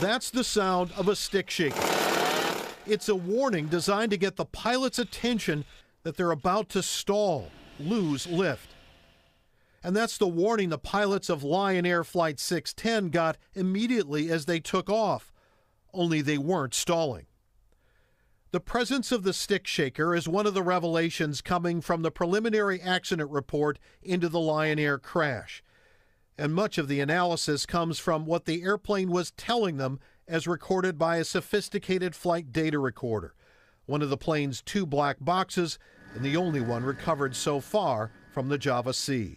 That's the sound of a stick shaker. It's a warning designed to get the pilot's attention that they're about to stall, lose lift. And that's the warning the pilots of Lion Air Flight 610 got immediately as they took off, only they weren't stalling. The presence of the stick shaker is one of the revelations coming from the preliminary accident report into the Lion Air crash. And much of the analysis comes from what the airplane was telling them as recorded by a sophisticated flight data recorder, one of the plane's 2 black boxes and the only one recovered so far from the Java Sea.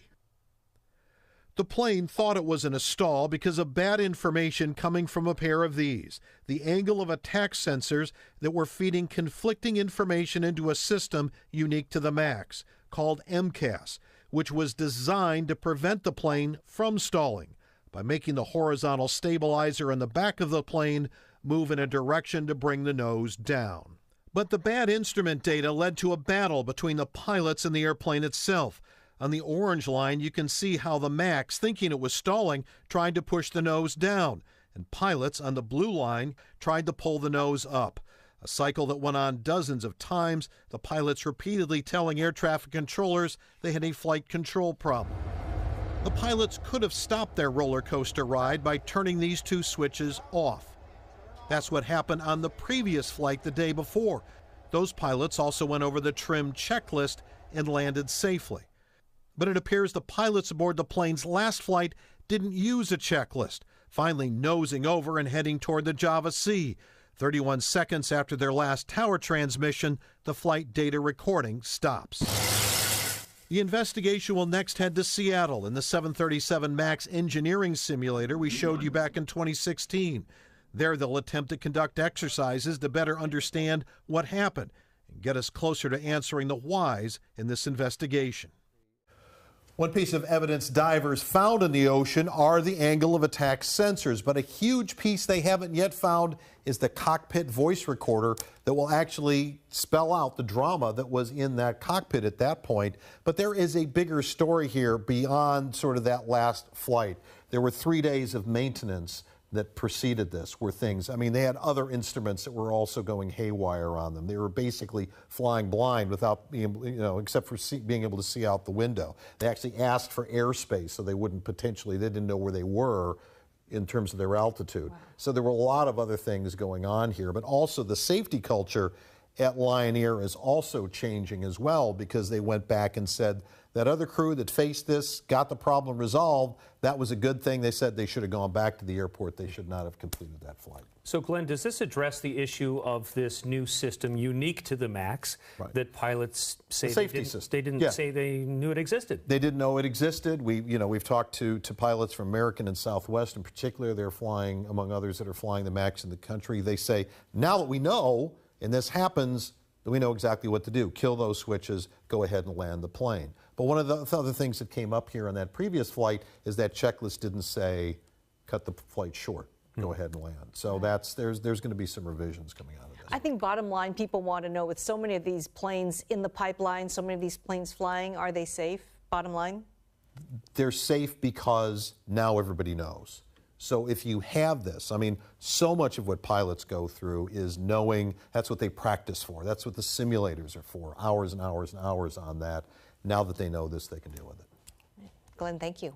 The plane thought it was in a stall because of bad information coming from a pair of these, the angle of attack sensors that were feeding conflicting information into a system unique to the MAX, called MCAS, which was designed to prevent the plane from stalling by making the horizontal stabilizer in the back of the plane move in a direction to bring the nose down. But the bad instrument data led to a battle between the pilots and the airplane itself. On the orange line, you can see how the MAX, thinking it was stalling, tried to push the nose down, and pilots on the blue line tried to pull the nose up. A cycle that went on dozens of times, the pilots repeatedly telling air traffic controllers they had a flight control problem. The pilots could have stopped their roller coaster ride by turning these 2 switches off. That's what happened on the previous flight the day before. Those pilots also went over the trim checklist and landed safely. But it appears the pilots aboard the plane's last flight didn't use a checklist, finally nosing over and heading toward the Java Sea. 31 seconds after their last tower transmission, the flight data recording stops. The investigation will next head to Seattle in the 737 MAX engineering simulator we showed you back in 2016. There they'll attempt to conduct exercises to better understand what happened and get us closer to answering the whys in this investigation. One piece of evidence divers found in the ocean are the angle of attack sensors, but a huge piece they haven't yet found is the cockpit voice recorder that will actually spell out the drama that was in that cockpit at that point. But there is a bigger story here beyond sort of that last flight. There were 3 days of maintenance that preceded this, were things, I mean, they had other instruments that were also going haywire on them. They were basically flying blind without being, except for being able to see out the window. They actually asked for airspace so they wouldn't potentially, they didn't know where they were in terms of their altitude. Wow. So there were a lot of other things going on here, but also the safety culture at Lion Air is also changing as well, because they went back and said that other crew that faced this got the problem resolved. That was a good thing. They said they should have gone back to the airport. They should not have completed that flight. So, Glenn, does this address the issue of this new system unique to the MAX that pilots say the safety system. They didn't say they knew it existed? They didn't know it existed. We've talked to pilots from American and Southwest in particular. They're flying, among others, that are flying the MAX in the country. They say, now that we know, and this happens, that we know exactly what to do. Kill those switches, go ahead and land the plane. But one of the other things that came up here on that previous flight is that checklist didn't say, cut the flight short, go ahead and land. So there's going to be some revisions coming out of this. I think bottom line, people want to know, with so many of these planes in the pipeline, so many of these planes flying, are they safe, bottom line? They're safe because now everybody knows. So if you have this, I mean, so much of what pilots go through is knowing, that's what they practice for. That's what the simulators are for, hours and hours and hours on that. Now that they know this, they can deal with it. Glenn, thank you.